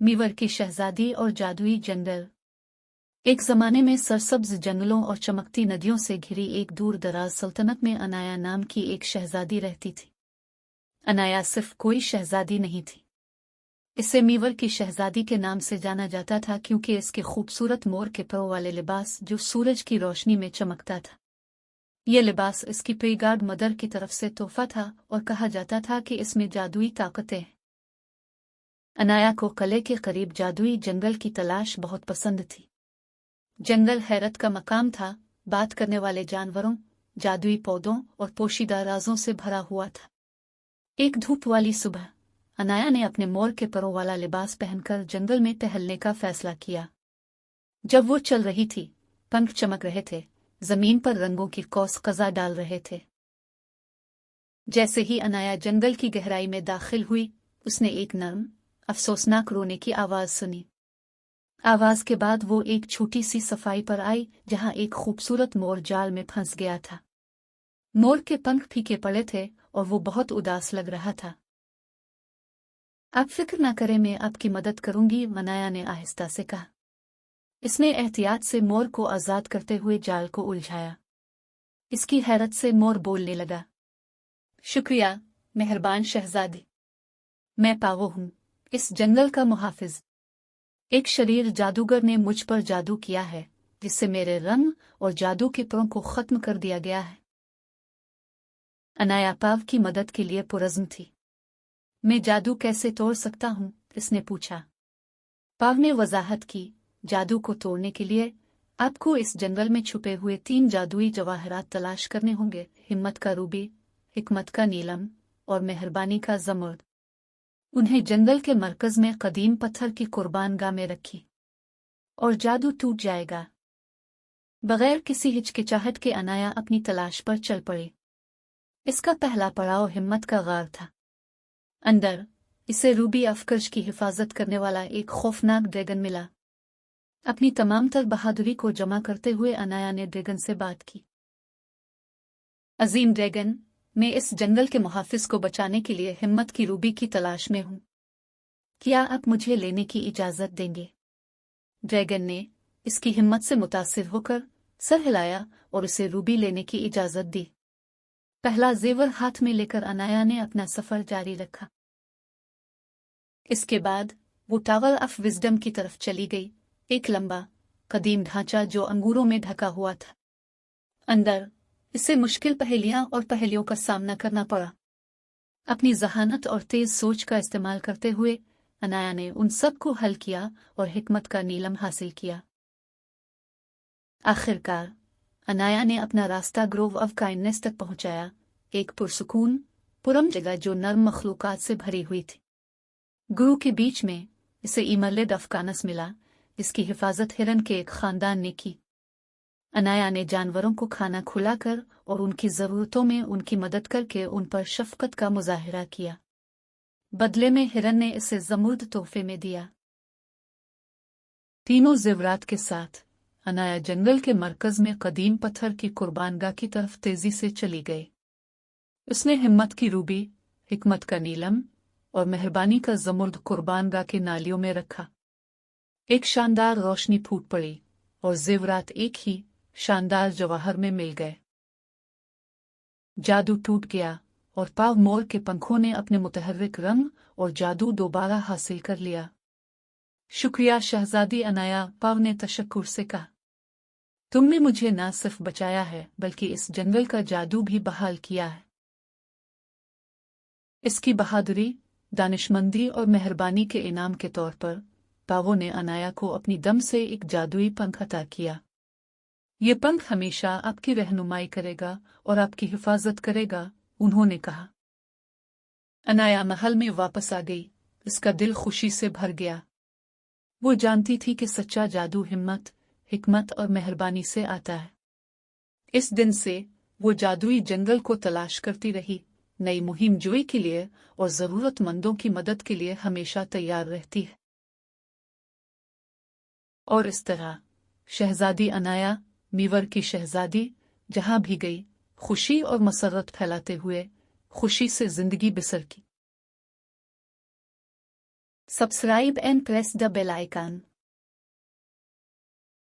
मीवर की शहजादी और जादुई जंगल। एक जमाने में सरसब्ज जंगलों और चमकती नदियों से घिरी एक दूर दराज सल्तनत में अनाया नाम की एक शहजादी रहती थी। अनाया सिर्फ कोई शहजादी नहीं थी, इसे मीवर की शहजादी के नाम से जाना जाता था क्योंकि इसके खूबसूरत मोर के परों वाले लिबास जो सूरज की रोशनी में चमकता था। ये लिबास इसकी प्रीगार्ड मदर की तरफ से तोहफा था और कहा जाता था कि इसमें जादुई ताकतें। अनाया को किले के करीब जादुई जंगल की तलाश बहुत पसंद थी। जंगल हैरत का मकाम था, बात करने वाले जानवरों, जादुई पौधों और पोशीदा राजों से भरा हुआ था। एक धूप वाली सुबह अनाया ने अपने मोर के परों वाला लिबास पहनकर जंगल में टहलने का फैसला किया। जब वो चल रही थी, पंख चमक रहे थे, जमीन पर रंगों की कौस कज़ा डाल रहे थे। जैसे ही अनाया जंगल की गहराई में दाखिल हुई, उसने एक नर्म, अफसोसनाक रोने की आवाज सुनी। आवाज के बाद वो एक छोटी सी सफाई पर आई जहां एक खूबसूरत मोर जाल में फंस गया था। मोर के पंख फीके पड़े थे और वो बहुत उदास लग रहा था। आप फिक्र न करें, मैं आपकी मदद करूंगी, अनाया ने आहिस्ता से कहा। इसने एहतियात से मोर को आजाद करते हुए जाल को उलझाया। इसकी हैरत से मोर बोलने लगा, शुक्रिया मेहरबान शहजादी, मैं पावो हूँ, इस जंगल का मुहाफिज। एक शरीर जादूगर ने मुझ पर जादू किया है जिससे मेरे रंग और जादू के परों को खत्म कर दिया गया है। अनाया पाव की मदद के लिए पुरज़्म थी। मैं जादू कैसे तोड़ सकता हूँ? इसने पूछा। पाव ने वजाहत की, जादू को तोड़ने के लिए आपको इस जंगल में छुपे हुए 3 जादुई जवाहरात तलाश करने होंगे, हिम्मत का रूबी, हिकमत का नीलम और मेहरबानी का ज़मर्द। उन्हें जंगल के मरकज में कदीम पत्थर की कुर्बानगाह में रखी और जादू टूट जाएगा। बगैर किसी हिचकिचाहट के अनाया अपनी तलाश पर चल पड़ी। इसका पहला पड़ाव हिम्मत का गार था। अंदर इसे रूबी अफकज की हिफाजत करने वाला एक खौफनाक ड्रैगन मिला। अपनी तमाम तर बहादुरी को जमा करते हुए अनाया ने ड्रैगन से बात की। अजीम ड्रैगन, मैं इस जंगल के मुहाफिज को बचाने के लिए हिम्मत की रूबी की तलाश में हूँ। क्या आप मुझे लेने की इजाजत देंगे? ड्रैगन ने इसकी हिम्मत से मुतासिर होकर सर हिलाया और उसे रूबी लेने की इजाजत दी। पहला जेवर हाथ में लेकर अनाया ने अपना सफर जारी रखा। इसके बाद वो टावर ऑफ विजडम की तरफ चली गई, एक लंबा कदीम ढांचा जो अंगूरों में ढका हुआ था। अंदर इसे मुश्किल पहेलियां और पहेलियों का सामना करना पड़ा। अपनी जहानत और तेज सोच का इस्तेमाल करते हुए अनाया ने उन सब को हल किया और हिकमत का नीलम हासिल किया। आखिरकार अनाया ने अपना रास्ता ग्रोव ऑफ काइंडनेस तक पहुंचाया, एक पुरसुकून पुरम जगह जो नर्म मखलूकात से भरी हुई थी। गुरु के बीच में इसे इमरलेड अफकानस मिला, इसकी हिफाजत हिरन के एक खानदान ने की। अनाया ने जानवरों को खाना खिलाकर और उनकी ज़रूरतों में उनकी मदद करके उन पर शफ़क़त का मुज़ाहिरा किया। बदले में हिरन ने इसे ज़मुर्द तोहफे में दिया। तीनों ज़ेवरात के साथ अनाया जंगल के मरकज में कदीम पत्थर की कुर्बानगाह की तरफ तेजी से चली गई। उसने हिम्मत की रूबी, हिकमत का नीलम और मेहरबानी का ज़मुर्द कुर्बानगाह के नालियों में रखा। एक शानदार रोशनी फूट पड़ी और ज़ेवरात एक ही शानदार जवाहर में मिल गए। जादू टूट गया और पाव मोर के पंखों ने अपने मुतहर्रिक रंग और जादू दोबारा हासिल कर लिया। शुक्रिया शहजादी अनाया, पाव ने तशक्कुर से कहा। तुमने मुझे न सिर्फ बचाया है बल्कि इस जंगल का जादू भी बहाल किया है। इसकी बहादुरी, दानिशमंदी और मेहरबानी के इनाम के तौर पर पावों ने अनाया को अपनी दम से एक जादुई पंख अता किया। ये पंख हमेशा आपकी रहनुमाई करेगा और आपकी हिफाजत करेगा, उन्होंने कहा। अनाया महल में वापस आ गई, इसका दिल खुशी से भर गया। वो जानती थी कि सच्चा जादू हिम्मत, हिकमत और मेहरबानी से आता है। इस दिन से वो जादुई जंगल को तलाश करती रही, नई मुहिम जोई के लिए और ज़रूरतमंदों की मदद के लिए हमेशा तैयार रहती है। और इस तरह शहजादी अनाया, मीवर की शहजादी, जहां भी गई खुशी और मसरत फैलाते हुए खुशी से जिंदगी बसर की। Subscribe and press the bell icon.